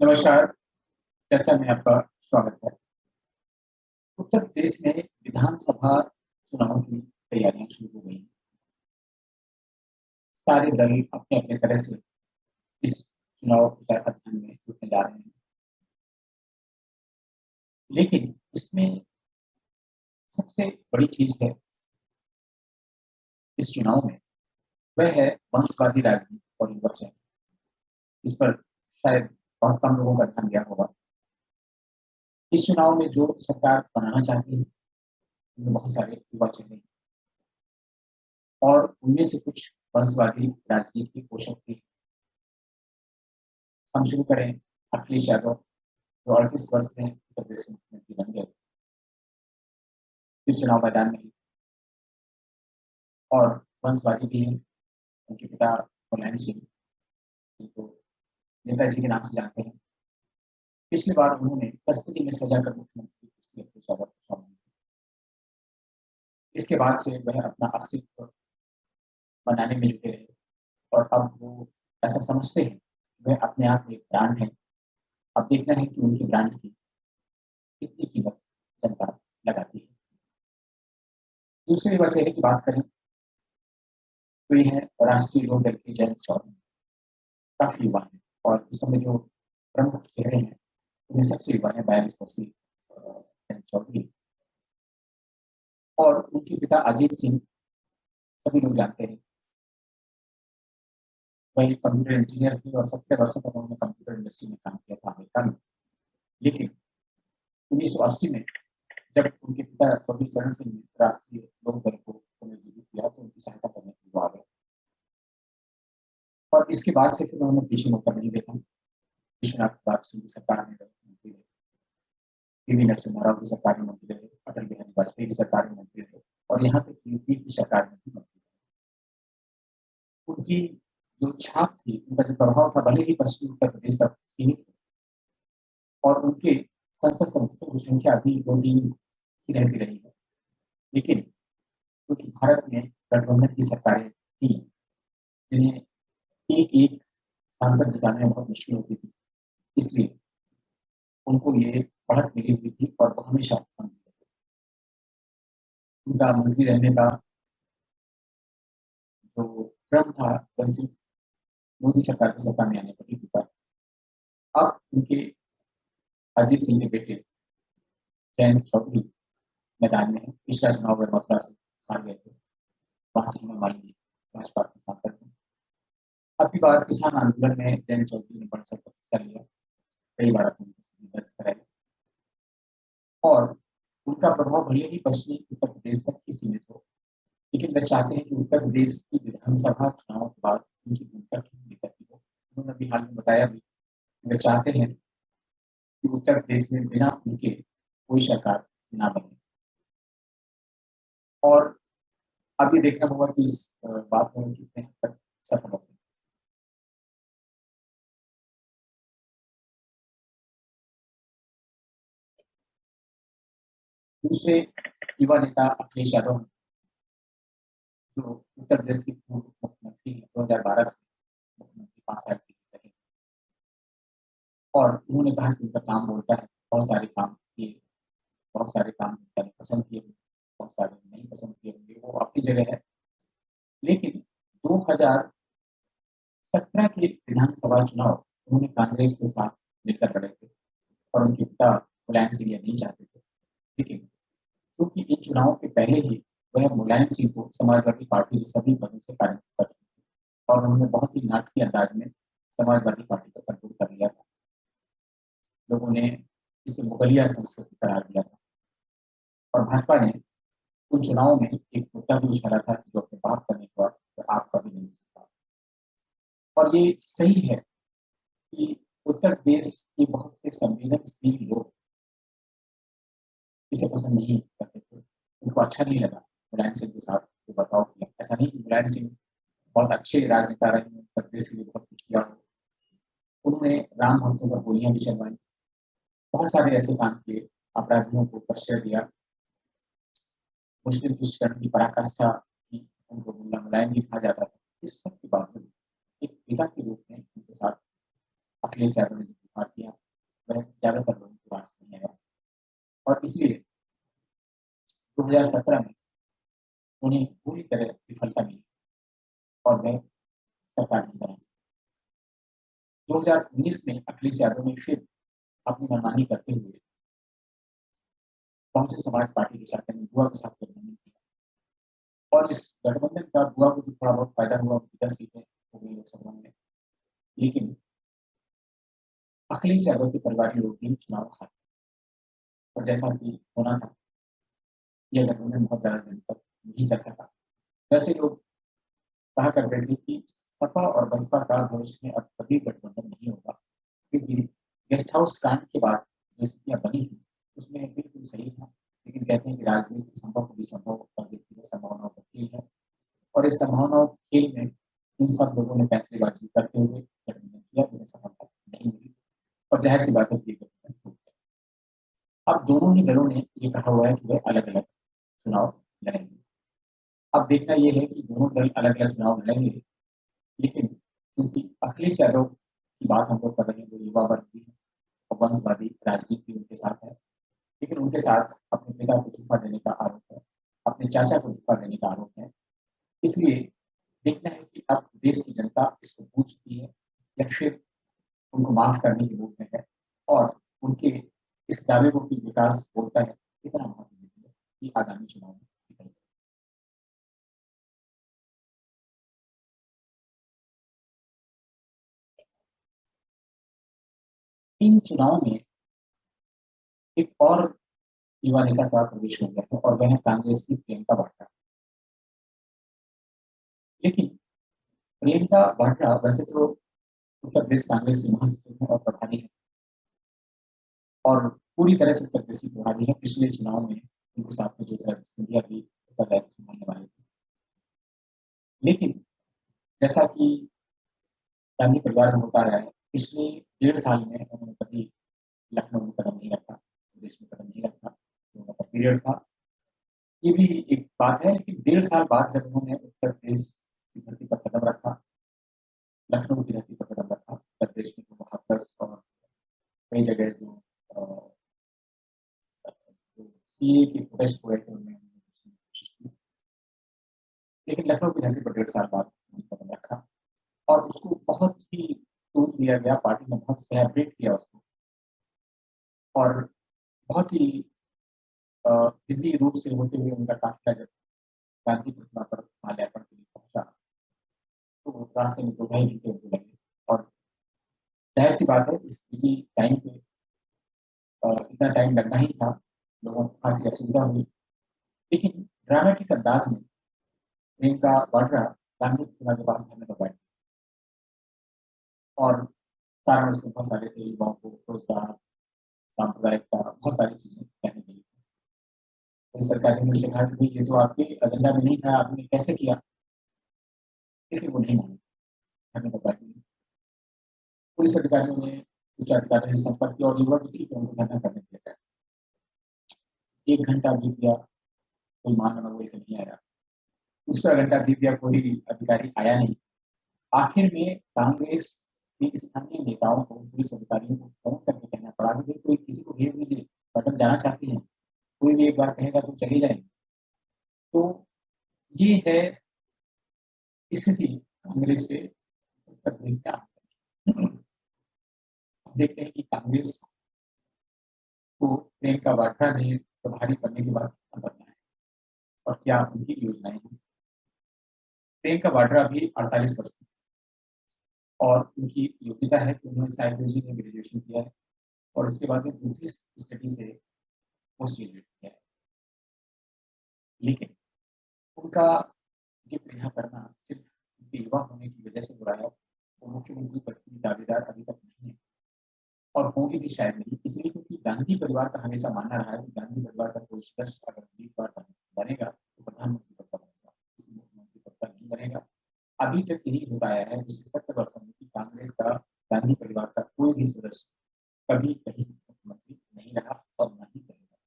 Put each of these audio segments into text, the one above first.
नमस्कार, चर्चा में आपका स्वागत है। उत्तर प्रदेश में विधानसभा चुनाव की तैयारियां शुरू हो गई हैं। सारे दल अपने-अपने तरह से इस चुनाव प्रचार अभियान में जुटने जा रहे हैं। लेकिन इसमें सबसे बड़ी चीज़ है इस चुनाव में, वह है वंशवादी राजनीति और युवा चयन। इस पर शायद बहुत कम लोगों का ध्यान गया होगा। इस चुनाव में जो सरकार बनाना चाहती है, उनमें बहुत सारे युवा चेहरे हैं और उनमें से कुछ वंशवादी राजनीति के पोषक भी। हम शुरू करें अखिलेश यादव, जो 38 वर्ष में उत्तर प्रदेश के मुख्यमंत्री बन गए, फिर चुनाव मैदान में और वंशवादी भी हैं। उनके पिता मुलायम सिंह, जिनको नेताजी के नाम से जानते हैं। पिछली बार उन्होंने कस्टडी में सजा कर मुख्यमंत्री की कुर्सी अपने शौहर को सौंपी थी। इसके बाद से वह अपना अस्तित्व बनाने में जुटे रहे और अब वो ऐसा समझते हैं कि वह अपने आप में एक ब्रांड है। अब देखना है कि उनके ब्रांड की कितनी कीमत जनता लगाती है। दूसरे युवा चेहरे की बात करें तो ये है राष्ट्रीय लोक दल के जयंत चौधरी। काफी युवा है और इस समय जो प्रमुख चेहरे हैं उनमें सबसे युवा है 42 वर्षीय जयंत चौधरी। और उनके पिता अजीत सिंह, सभी लोग जानते हैं, वह एक कंप्यूटर इंजीनियर थे और 17 वर्षों तक उन्होंने कंप्यूटर इंडस्ट्री में काम किया था अमेरिका में। लेकिन 1980 में जब उनके पिता चौधरी चरण सिंह ने राष्ट्रीय लोक दल को पुनर्जीवित किया तो उनकी सहायता करने के लिए वो आ गए और इसके बाद से फिर उन्होंने पीछे मुड़कर नहीं देखा। विश्वनाथ प्रताप सिंह की सरकार में मंत्री रहे, पीवी नरसिम्हा राव की सरकार में मंत्री रहे, अटल बिहारी वाजपेयी की सरकार में मंत्री रहे और यहाँ तक यूपी की सरकार में भी मंत्री रहे। उनकी जो छाप थी, उनका जो प्रभाव था, भले ही पश्चिमी उत्तर प्रदेश तक सीमित और उनके संसद सदस्यों की संख्या अभी 2-3 ही रहती रही है। लेकिन क्योंकि भारत में गठबंधन की सरकारें थी, जिन्हें एक-एक सांसद जिताने में बहुत मुश्किल होती थी, इसलिए उनको ये बढ़त मिली हुई थी और वो हमेशा मंत्री रहे। उनका मंत्री रहने का जो क्रम था, वह सिर्फ मोदी सरकार की सत्ता में आने पर ही रुका। अब उनके अजीत सिंह के बेटे जयंत चौधरी मैदान में है। पिछला चुनाव में मथुरा से हार गए थे, वहां से हेमा मालिनी भाजपा के सांसद हैं। अब की बार किसान आंदोलन में जयंत चौधरी ने बढ़ चढ़ कर हिस्सा लिया, कई बार अपनी उपस्थिति दर्ज कराई और उनका प्रभाव भले ही पश्चिमी उत्तर प्रदेश तक ही सीमित हो, लेकिन वे चाहते हैं कि उत्तर प्रदेश की विधानसभा चुनाव के बाद उनकी भूमिका कितनी दिक्कत हो। उन्होंने अभी हाल में बताया भी कि वे चाहते हैं कि उत्तर प्रदेश में बिना उनके कोई सरकार ना बने और अब ये देखना होगा कि इस बात में कितने हद तक सफल होते हैं। दूसरे युवा नेता अखिलेश यादव, जो उत्तर प्रदेश के पूर्व मुख्यमंत्री हैं, 2012 से मुख्यमंत्री 5 साल के लिए रहे और उन्होंने कहा कि उनका काम बोलता है। बहुत सारे काम किए, बहुत सारे काम जनता ने पसंद किए, बहुत सारे नहीं पसंद किए होंगे, वो अपनी जगह है। लेकिन 2017 के विधानसभा चुनाव उन्होंने कांग्रेस के साथ मिलकर लड़े थे और उनके पिता मुलायम सिंह ये नहीं चाहते थे। लेकिन क्योंकि इन चुनावों के पहले ही वह मुलायम सिंह को समाजवादी पार्टी के सभी पदों से कार्यमुक्त कर चुके थे और उन्होंने बहुत ही नाटकीय अंदाज में समाजवादी पार्टी को कंट्रोल कर लिया था। लोगों ने इसे मुगलिया संस्कृति करार दिया था और भाजपा ने उन चुनावों में एक मुद्दा भी उछाला था कि जो अपने बाप करने के बाद वह आप कभी नहीं हो सकता। और ये सही है कि उत्तर प्रदेश के बहुत से संवेदनशील लोग इसे पसंद नहीं करते थे, उनको अच्छा नहीं लगा मुलायम सिंह के साथ जो बर्ताव किया। ऐसा नहीं कि मुलायम सिंह बहुत अच्छे राजनेता रहे हैं, उत्तर प्रदेश के लिए बहुत कुछ किया हो। उन्होंने राम भक्तों पर गोलियां भी चलवाई, बहुत सारे ऐसे काम किए, अपराधियों को प्रश्रय दिया, मुस्लिम दुष्कर्म की पराकाष्ठा की, उनको मुल्ला मुलायम भी कहा जाता था। इस सब के बावजूद एक पिता के रूप में उनके साथ अखिलेश यादव ने जो किया, वह ज़्यादातर लोगों के पास नहीं आया और इसलिए 2017 में उन्हें पूरी तरह विफलता मिली और वह सरकार नहीं बना सके। 2019 में अखिलेश यादव ने फिर अपनी मनमानी करते हुए बहुजन समाज पार्टी के साथ यानी बुआ के साथ गठबंधन किया और इस गठबंधन का बुआ को भी थोड़ा बहुत फायदा हुआ, 10 सीटें हो गई लोकसभा में। लेकिन अखिलेश यादव के परिवार लोग भी चुनाव हारे और जैसा कि होना था, यह गठबंधन बहुत ज़्यादा दिन तक नहीं चल सका। वैसे लोग कहा करते थे कि सपा और बसपा का भविष्य में अब कभी गठबंधन नहीं होगा क्योंकि गेस्ट हाउस कांड के बाद जो स्थितियां बनी थी उसमें बिल्कुल सही था, लेकिन कहते हैं कि राजनीति संभव को भी संभव कर देती है, संभावनाओं का खेल है और इस संभावनाओं के खेल में इन सब लोगों ने पैंतरेबाजी करते हुए गठबंधन किया, जिन्हें सफलता नहीं मिली और जाहिर सी बात है कि गठबंधन टूट गया। अब दोनों ही दलों ने ये कहा हुआ है कि वे अलग अलग चुनाव लड़ेंगे। अब देखना यह है कि दोनों दल अलग अलग चुनाव लड़ेंगे, लेकिन क्योंकि अखिलेश यादव की बात हम लोग कर रहे हैं, जो युवा वर्ग की है और वंशवादी राजनीति उनके साथ है, लेकिन उनके साथ अपने पिता को धोखा देने का आरोप है, अपने चाचा को धोखा देने का आरोप है। इसलिए देखना है कि अब देश की जनता इसको पूछ चुकी है या फिर उनको माफ करने के मूड में है और उनके इस दावे को कि विकास बोलता है इतना महत्व देती है कि आगामी चुनाव में निकल। इन चुनाव में एक और युवा नेता का प्रवेश हो गया है और वह है कांग्रेस की प्रियंका वाड्रा। लेकिन प्रियंका वाड्रा वैसे तो उत्तर प्रदेश कांग्रेस की महासचिव है और प्रभारी है और पूरी तरह से उत्तर प्रदेश की प्रभारी है। पिछले चुनाव में उनको साथ में जो था सिंधिया भी उत्तर प्रदेश संभालने वाले थे, लेकिन जैसा कि गांधी परिवार में होता रहा है, पिछले 1.5 साल में उन्होंने कभी लखनऊ में कदम नहीं रखा, प्रदेश में कदम नहीं रखा, जो उनका पीरियड था। ये भी एक बात है कि 1.5 साल बाद जब उन्होंने उत्तर प्रदेश की धरती पर कदम रखा, लखनऊ की धरती पर कदम रखा, उत्तर प्रदेश में जो हाथरस और कई जगह जो सीए के प्रोटेस्ट हुए थे उनमें कोशिश की, लेकिन लखनऊ की धरती पर 1.5 साल बाद उन्होंने कदम रखा और उसको बहुत ही तोड़ दिया गया, पार्टी ने बहुत सेलिब्रेट किया उसको और बहुत ही बिजी रूट से होते हुए उनका काफिला जब गांधी प्रतिमा पर माल्यार्पण के लिए पहुंचा तो रास्ते में 2 ढाई घंटे उनको लगे और जाहिर सी बात है इस बिजी टाइम पे इतना टाइम लगना ही था, लोगों को खासी असुविधा हुई, लेकिन ड्रामेटिक अंदाज में प्रियंका वाड्रा गांधी प्रतिमा के पास धरने पर बैठी और कारण उसके बहुत सारे थे, युवाओं को रोजगार, सांप्रदायिकता, बहुत सारी चीजें कहने के लिए। तो सरकार ने मुझसे कहा कि भाई ये तो आपके एजेंडा में नहीं था, आपने कैसे किया, इसलिए वो नहीं माने, धरने पर बैठी। पुलिस अधिकारियों ने उच्च अधिकारियों से संपर्क किया और युवा भी ठीक है, उनको धरना करने दिया। 1 घंटा बीत गया, कोई मान मनोबल से नहीं आया। दूसरा घंटा बीत गया, कोई अधिकारी आया नहीं। आखिर में कांग्रेस के स्थानीय नेताओं को, पुलिस अधिकारियों को फोन करके कहना पड़ा कि कोई किसी को भेज दीजिए, मैडम जाना चाहती हैं, कोई भी एक बार कहेगा तो चले जाएंगे। तो ये है स्थिति कांग्रेस से उत्तर प्रदेश में। देखते हैं कि कांग्रेस को प्रियंका वाड्रा ने प्रभारी करने के बाद क्या करना है और क्या उनकी योजनाएं हैं। प्रियंका वाड्रा भी 48 वर्ष की और उनकी योग्यता है कि उन्होंने साइकोलॉजी में ग्रेजुएशन किया है और उसके बाद में बुद्धिस्ट स्टडी से पोस्ट ग्रेजुएट किया है। लेकिन उनका जिक्र यहाँ करना सिर्फ उनके युवा होने की वजह से हो रहा है, वो मुख्यमंत्री पद की दावेदार अभी तक नहीं है और होंगे भी शायद नहीं, इसलिए क्योंकि गांधी परिवार का हमेशा मानना रहा है कि गांधी परिवार का कोई सदस्य अगर उम्मीदवार बनेगा तो प्रधानमंत्री पद का बनेगा, किसी मुख्यमंत्री पद का नहीं बनेगा। अभी तक यही होता आया है पिछले 70 वर्षों में कि कांग्रेस का, गांधी परिवार का कोई भी सदस्य कभी कहीं मुख्यमंत्री नहीं रहा और न ही बनेगा।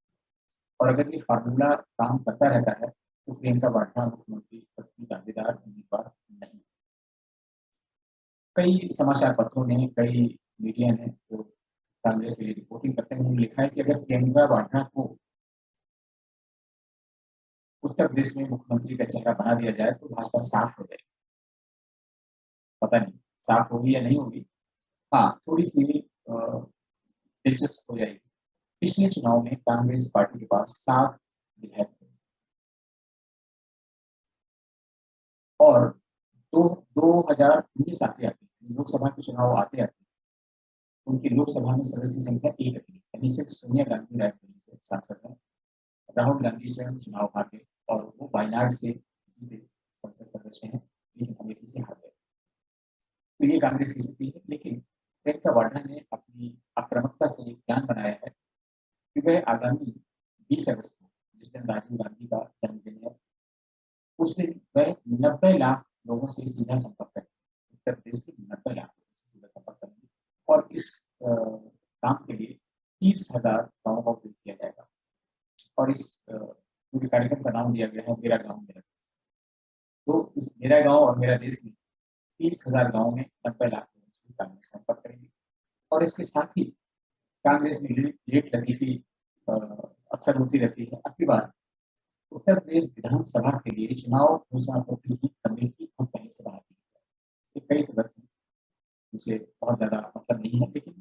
और अगर ये फार्मूला काम करता रहता है तो प्रियंका वाड्रा मुख्यमंत्री पद की दावेदार उम्मीदवार नहीं। कई समाचार पत्रों ने, कई मीडिया ने तो कांग्रेस के लिए रिपोर्टिंग करते हैं, उन्होंने लिखा है कि अगर प्रियंका वाड्रा को उत्तर प्रदेश में मुख्यमंत्री का चेहरा बना दिया जाए तो भाजपा साफ हो जाएगी। पता नहीं साफ होगी या नहीं होगी। हाँ, थोड़ी सी दिलचस्प हो जाएगी। पिछले चुनाव में कांग्रेस पार्टी के पास 7 विधायक थे और 2019 आते आते लोकसभा के चुनाव आते आते उनकी लोकसभा में सदस्य संख्या 1 रही, यानी सिर्फ सोनिया गांधी रायबरेली से सांसद हैं। राहुल गांधी स्वयं चुनाव हार गए और वो वायनाड से जीते संसद सदस्य हैं, लेकिन अमेठी से हार गए। तो ये कांग्रेस की स्थिति है। लेकिन प्रियंका वाड्रा ने अपनी आक्रामकता से एक प्लान बनाया है कि वह आगामी 20 अगस्त को, जिस दिन राजीव गांधी का जन्मदिन है, उस दिन वह 90 लाख लोगों से सीधा संपर्क करेंगे। उत्तर प्रदेश के 90 लाख लोगों से सीधा संपर्क करेंगे और इस काम के लिए 30,000 गाँवों का उपयोग किया जाएगा और इस पूरे कार्यक्रम का नाम दिया गया है मेरा गाँव मेरा देश। तो इस मेरा गाँव और मेरा देश में 30,000 गाँव में 90 लाख लोगों से कांग्रेस संपर्क करेंगे। और इसके साथ ही कांग्रेस में लेट लतीफी अक्सर होती रहती है। अब की बार उत्तर प्रदेश विधानसभा के लिए चुनाव घोषणा पत्र की कमेटी को पहले से बनाती है। कई सदस्य जिसे बहुत ज्यादा मतलब नहीं है, लेकिन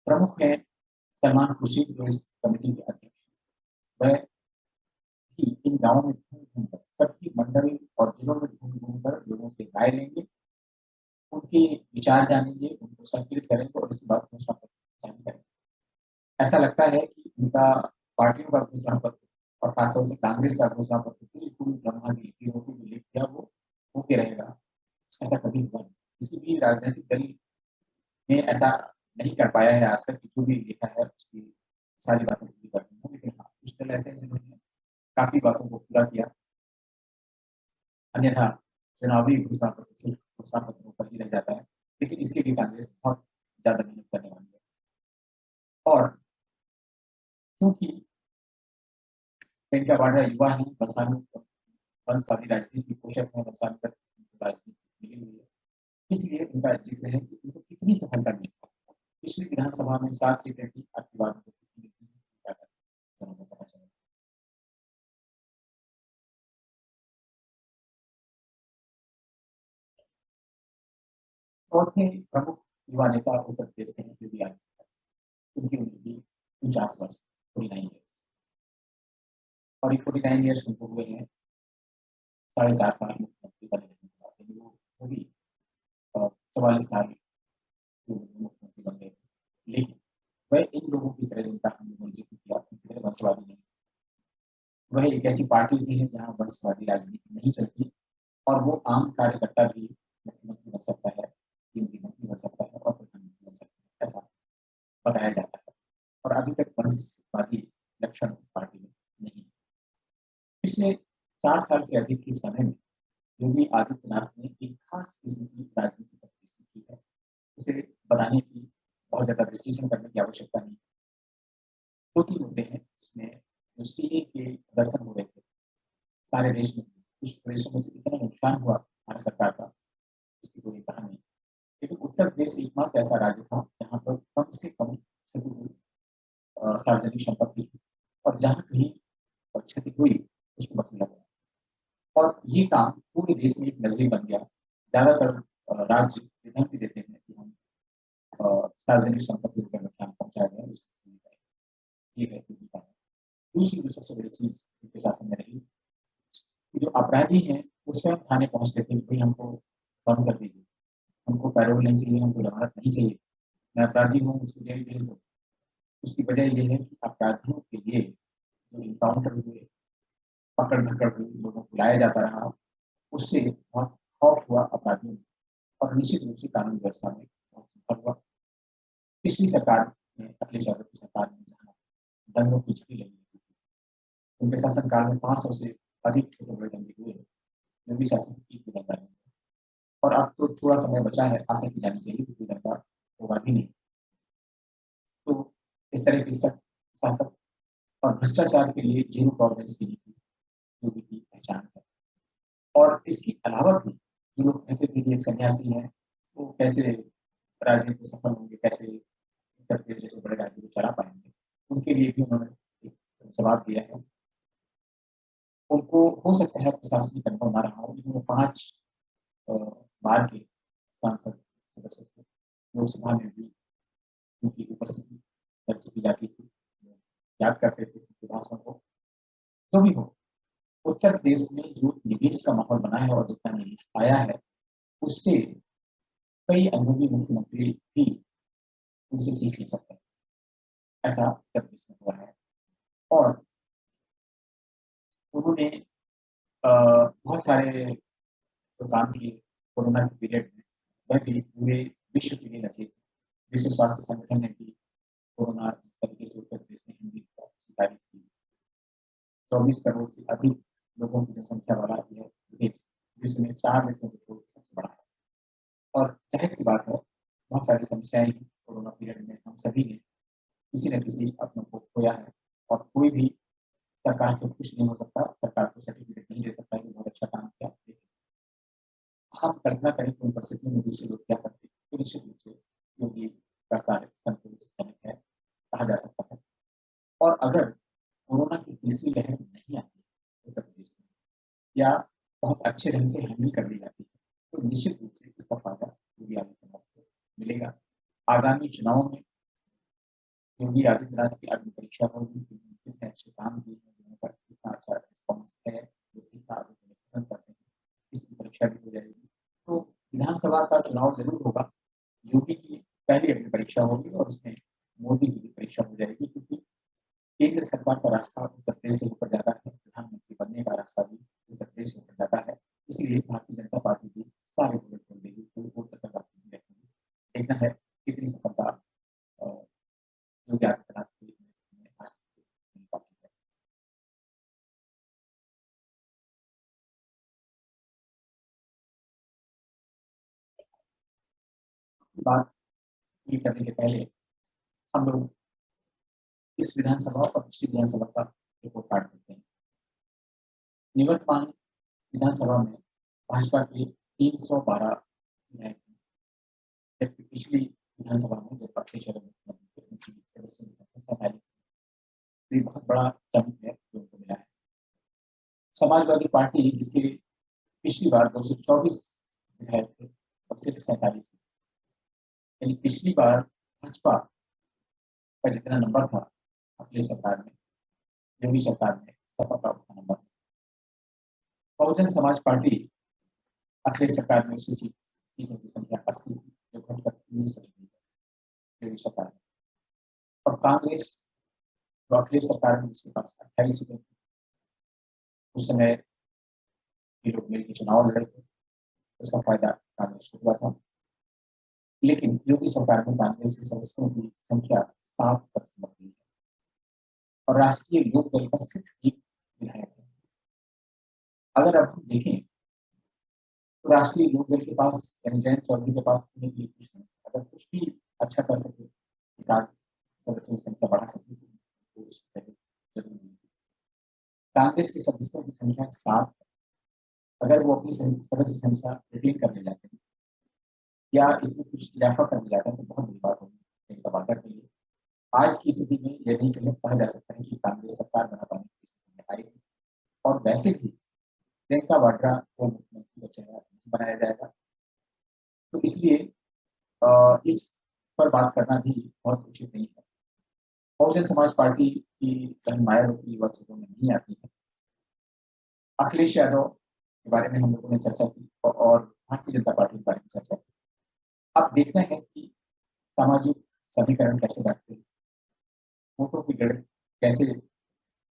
प्रमुख है सलमान खुर्शीद जो इस कमेटी के अध्यक्ष। वह भी इन गाँवों में घूम घूम कर सबकी मंडल और जिलों में घूम घूम कर लोगों से राय लेंगे, उनके विचार जानेंगे, उनको संकलित करेंगे और इसके बाद घोषणा पत्र जारी करेंगे। ऐसा लगता है कि उनका पार्टियों का घोषणा पत्र और खासतौर से कांग्रेस का घोषणा पत्र बिल्कुल ब्रह्मा की लिपियों की लिख दिया वो होके रहेगा। ऐसा कभी हुआ नहीं। किसी भी राजनीतिक दल ने ऐसा नहीं कर पाया है आज तक कि जो भी लिखा है उसकी सारी बातें पूरी कर दी हैं। लेकिन हाँ, कुछ दल ऐसे हैं जिन्होंने काफी बातों को पूरा किया। अन्यथा चुनावी घोषणा पत्र सिर्फ घोषणा पत्रों पर ही रह जाता है। लेकिन इसके लिए कांग्रेस बहुत ज्यादा मेहनत करने वाली है। और क्योंकि प्रियंका वाड्रा युवा है, वंशवादी राजनीति की पोषक है, वंशानुगत राजनीति मिली हुई है, इसलिए उनका जिक्र है कि उनको कितनी सफलता मिली। पिछली विधानसभा में 7 सीटें थी, अब की बार उनको कितनी मिली, क्या पता चला। चौथे प्रमुख युवा नेता उत्तर प्रदेश के हैं योगी आदित्यनाथ। उनकी उम्र भी 49 वर्ष, 49 ईयर्स। और ये 49 ईयर्स उनको हुए हैं 4.5 साल मुख्यमंत्री बने रहने के बाद, यानी वो भी 44 साल मुख्यमंत्री बन गए थे। लेकिन वह इन लोगों की तरह जिनका हमने जिक्र किया उनकी तरह वंशवादी नहीं। वह एक ऐसी पार्टी से है जहाँ वंशवादी राजनीति नहीं चलती और वो आम कार्यकर्ता भी मुख्यमंत्री बन सकता है, केंद्रीय मंत्री बन सकता है और प्रधानमंत्री बन सकता है, ऐसा बताया जाता है। और अभी तक वंशवादी लक्षण उस पार्टी में नहीं। पिछले 4 साल से अधिक के समय में योगी आदित्यनाथ ने एक खास किस्म की राजनीति प्रस्तुत की है। उसे बताने की बहुत ज्यादा विश्लेषण करने की आवश्यकता नहीं। 2-3 मुद्दे हैं इसमें। जो सीए के प्रदर्शन हो रहे थे सारे देश में, कुछ प्रदेशों में तो इतना नुकसान हुआ भारत सरकार का, इसकी कोई कहानी। लेकिन उत्तर प्रदेश एकमात्र ऐसा राज्य था जहाँ पर कम से कम क्षति हुई सार्वजनिक संपत्ति की, और जहाँ कहीं क्षति हुई उसको वसूला गया। और ये काम पूरे देश में एक नजरिए बन गया। ज्यादातर राज्य विधान भी देते हैं कि हम सार्वजनिक संपत्ति को नुकसान पहुंचाया गया, ये है कि दूसरी जो सबसे बड़ी चीज प्रशासन में रही कि जो अपराधी हैं वो स्वयं थाने पहुंचते थे, भाई हमको बंद कर दीजिए, हमको पैरोल नहीं चाहिए, हमको जमानत नहीं चाहिए, मैं अपराधी हूँ, उसको जेल भेज दो। उसकी वजह ये है कि अपराधियों के लिए जो इनकाउंटर हुए, पकड़ धकड़ हुई, लोगों को लाया जाता रहा, उससे बहुत खौफ हुआ अपराधियों में और निश्चित रूप से कानून व्यवस्था में बहुत सुधार हुआ। पिछली सरकार में, अखिलेश यादव की सरकार में, जहाँ दंगों की झड़ी लगी थी, उनके शासनकाल में 500 से अधिक छोटे बड़े दंगे हुए, योगी शासन की एक भी दंगा नहीं। और अब तो थोड़ा समय बचा है, आशा की जानी चाहिए कि कोई दंगा होगा भी नहीं। तो इस तरह की सख्त शासक और भ्रष्टाचार के लिए जीरो टॉलरेंस की नीति योगी की पहचान है। और इसके अलावा भी जो लोग कहते थे कि एक सन्यासी है वो कैसे राजनीति में सफल होंगे, कैसे उत्तर प्रदेश जैसे बड़े राज्य को चला पाएंगे, उनके लिए भी उन्होंने एक जवाब दिया है। उनको हो सकता है प्रशासनिक अनुभव ना रहा हो, लेकिन वो 5 बार के सांसद सदस्य थे। लोकसभा में भी उनकी उपस्थिति दर्ज की जाती थी, याद करते थे उनके भाषण को। जो भी हो, उत्तर प्रदेश में जो निवेश का माहौल बना है और जितना निवेश आया है, उससे कई अनुभवी मुख्यमंत्री भी उनसे सीख ले सकते हैं। ऐसा उत्तर प्रदेश में हुआ है और उन्होंने बहुत सारे जो काम किए कोरोना के पीरियड में, वह भी पूरे विश्व के लिए नसीब। विश्व स्वास्थ्य संगठन ने भी कोरोना जिस तरीके से उत्तर प्रदेश ने हिंदी स्वीकारी की, 24 करोड़ से अधिक लोगों की जनसंख्या वाला यह देश विश्व में 4 देशों को छोड़ सबसे बड़ा है। और जाहिर सी बात है, बहुत सारी समस्याएं कोरोना पीरियड में हम सभी ने किसी न किसी अपनों को खोया है, और कोई भी सरकार से खुश नहीं हो सकता, सरकार को सर्टिफिकेट नहीं दे सकता कि बहुत अच्छा काम किया। हम कल्पना करें कि उन परिस्थितियों में दूसरे लोग क्या करते, तो निश्चित रूप से योगी का कार्य संतोषजनक है, कहा जा सकता है। और अगर कोरोना की तीसरी लहर नहीं आती उत्तर प्रदेश में, या बहुत अच्छे ढंग से हैंडल कर ली जाती है, तो निश्चित रूप से इसका फायदा योगी आदित्यनाथ को मिलेगा। आगामी चुनाव में योगी आदित्यनाथ की अग्नि परीक्षा होगी कि कितने अच्छे काम किए हैं, लोगों का कितना अच्छा रिस्पॉन्स है, जो कितना आगे उन्हें पसंद करते हैं, इसकी परीक्षा भी हो जाएगी। तो विधानसभा का चुनाव जरूर होगा, योगी की पहली अग्नि परीक्षा होगी और उसमें मोदी की भी परीक्षा हो जाएगी, क्योंकि केंद्र सरकार का रास्ता उत्तर प्रदेश से होकर जाता है, प्रधानमंत्री बनने का रास्ता भी उत्तर प्रदेश से होकर जाता है। इसलिए भारतीय जनता पार्टी की सारे वोट खोल देगी, कोई वोट असर नहीं रहेगी। देखना है कितनी सफलता योगी आदित्यनाथ की मिल पाती है। बात ये करने के पहले हम लोग इस विधानसभा और पिछली विधानसभा का रिपोर्ट कार्ड देते हैं। निवर्तमान विधानसभा में भाजपा के 312 विधायक हैं, जबकि पिछली विधानसभा में जो अखिलेश यादव मुख्यमंत्री थे, उनकी सदस्यों की संख्या 47। तो ये बहुत बड़ा जंप है जो उनको मिला है। समाजवादी पार्टी, जिसके पिछली बार 224 विधायक थे, अब सिर्फ 47 है। यानी पिछली बार भाजपा का जितना नंबर था अखिलेश सरकार में, योगी सरकार में सपा का उतना नंबर। बहुजन समाज पार्टी अखिलेश सरकार में उसकी सीटों की संख्या 80 थी, जो घटकर 19 रह गई योगी सरकार में। और कांग्रेस, जो अखिलेश सरकार में जिसके पास 28 सीटें थी, उस समय ये लोग मिलकर चुनाव लड़े थे, उसका फायदा कांग्रेस को हुआ था। लेकिन योगी सरकार में कांग्रेस के सदस्यों की संख्या 7% बढ़ गई है और राष्ट्रीय लोक दल का सिर्फ एक विधायक है। अगर अब हम देखें तो राष्ट्रीय लोक दल के पास यानी जयंत चौधरी के पास करने के लिए कुछ नहीं। अगर कुछ भी अच्छा कर सके, सदस्यों की संख्या बढ़ा सके, तो उस तरह जरूर नहीं। कांग्रेस के सदस्यों की संख्या 7 है। अगर वो अपनी सदस्य संख्या रिटेन करने जाते हैं या इसमें कुछ इजाफा करने जाते हैं, तो बहुत बड़ी बात होगी जनता वार्ता के लिए। आज की स्थिति में यह नहीं कहा जा सकता है कि कांग्रेस सरकार बना पाने की स्थिति में आएगी, और वैसे भी प्रियंका वाड्रा को मुख्यमंत्री का चेहरा नहीं बनाया जाएगा। तो इसलिए इस पर बात करना भी बहुत उचित नहीं है। बहुजन समाज पार्टी की बहन मायावती युवा क्षेत्रों में नहीं आती है। अखिलेश यादव के बारे में हम लोगों ने चर्चा की और भारतीय जनता पार्टी के बारे में चर्चा की। अब देखना है कि सामाजिक समीकरण कैसे बैठते हैं, वोटों की गणना कैसे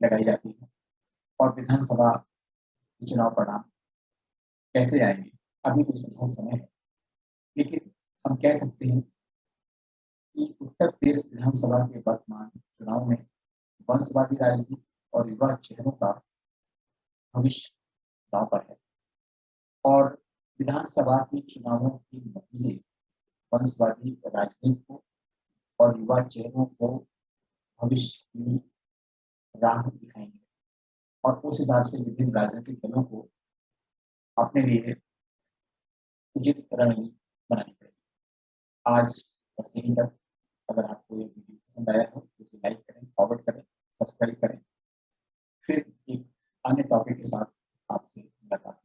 लगाई जाती है, और विधानसभा चुनाव परिणाम कैसे आएंगे। अभी तो इसमें बहुत समय है, लेकिन हम कह सकते हैं कि उत्तर प्रदेश विधानसभा के वर्तमान चुनाव में वंशवादी राजनीति और युवा चेहरों का भविष्य दांव पर है, और विधानसभा के चुनावों के नतीजे वंशवादी राजनीति को और युवा चेहरों को भविष्य की राह दिखाएंगे, और उस हिसाब से विभिन्न राजनीतिक दलों को अपने लिए उचित रणनीति बनानी पड़ेगी। आज बस यहीं तक। अगर आपको ये वीडियो पसंद आया हो तो इसे लाइक करें, फॉरवर्ड करें, सब्सक्राइब करें। फिर एक अन्य टॉपिक के साथ आपसे मुलाकात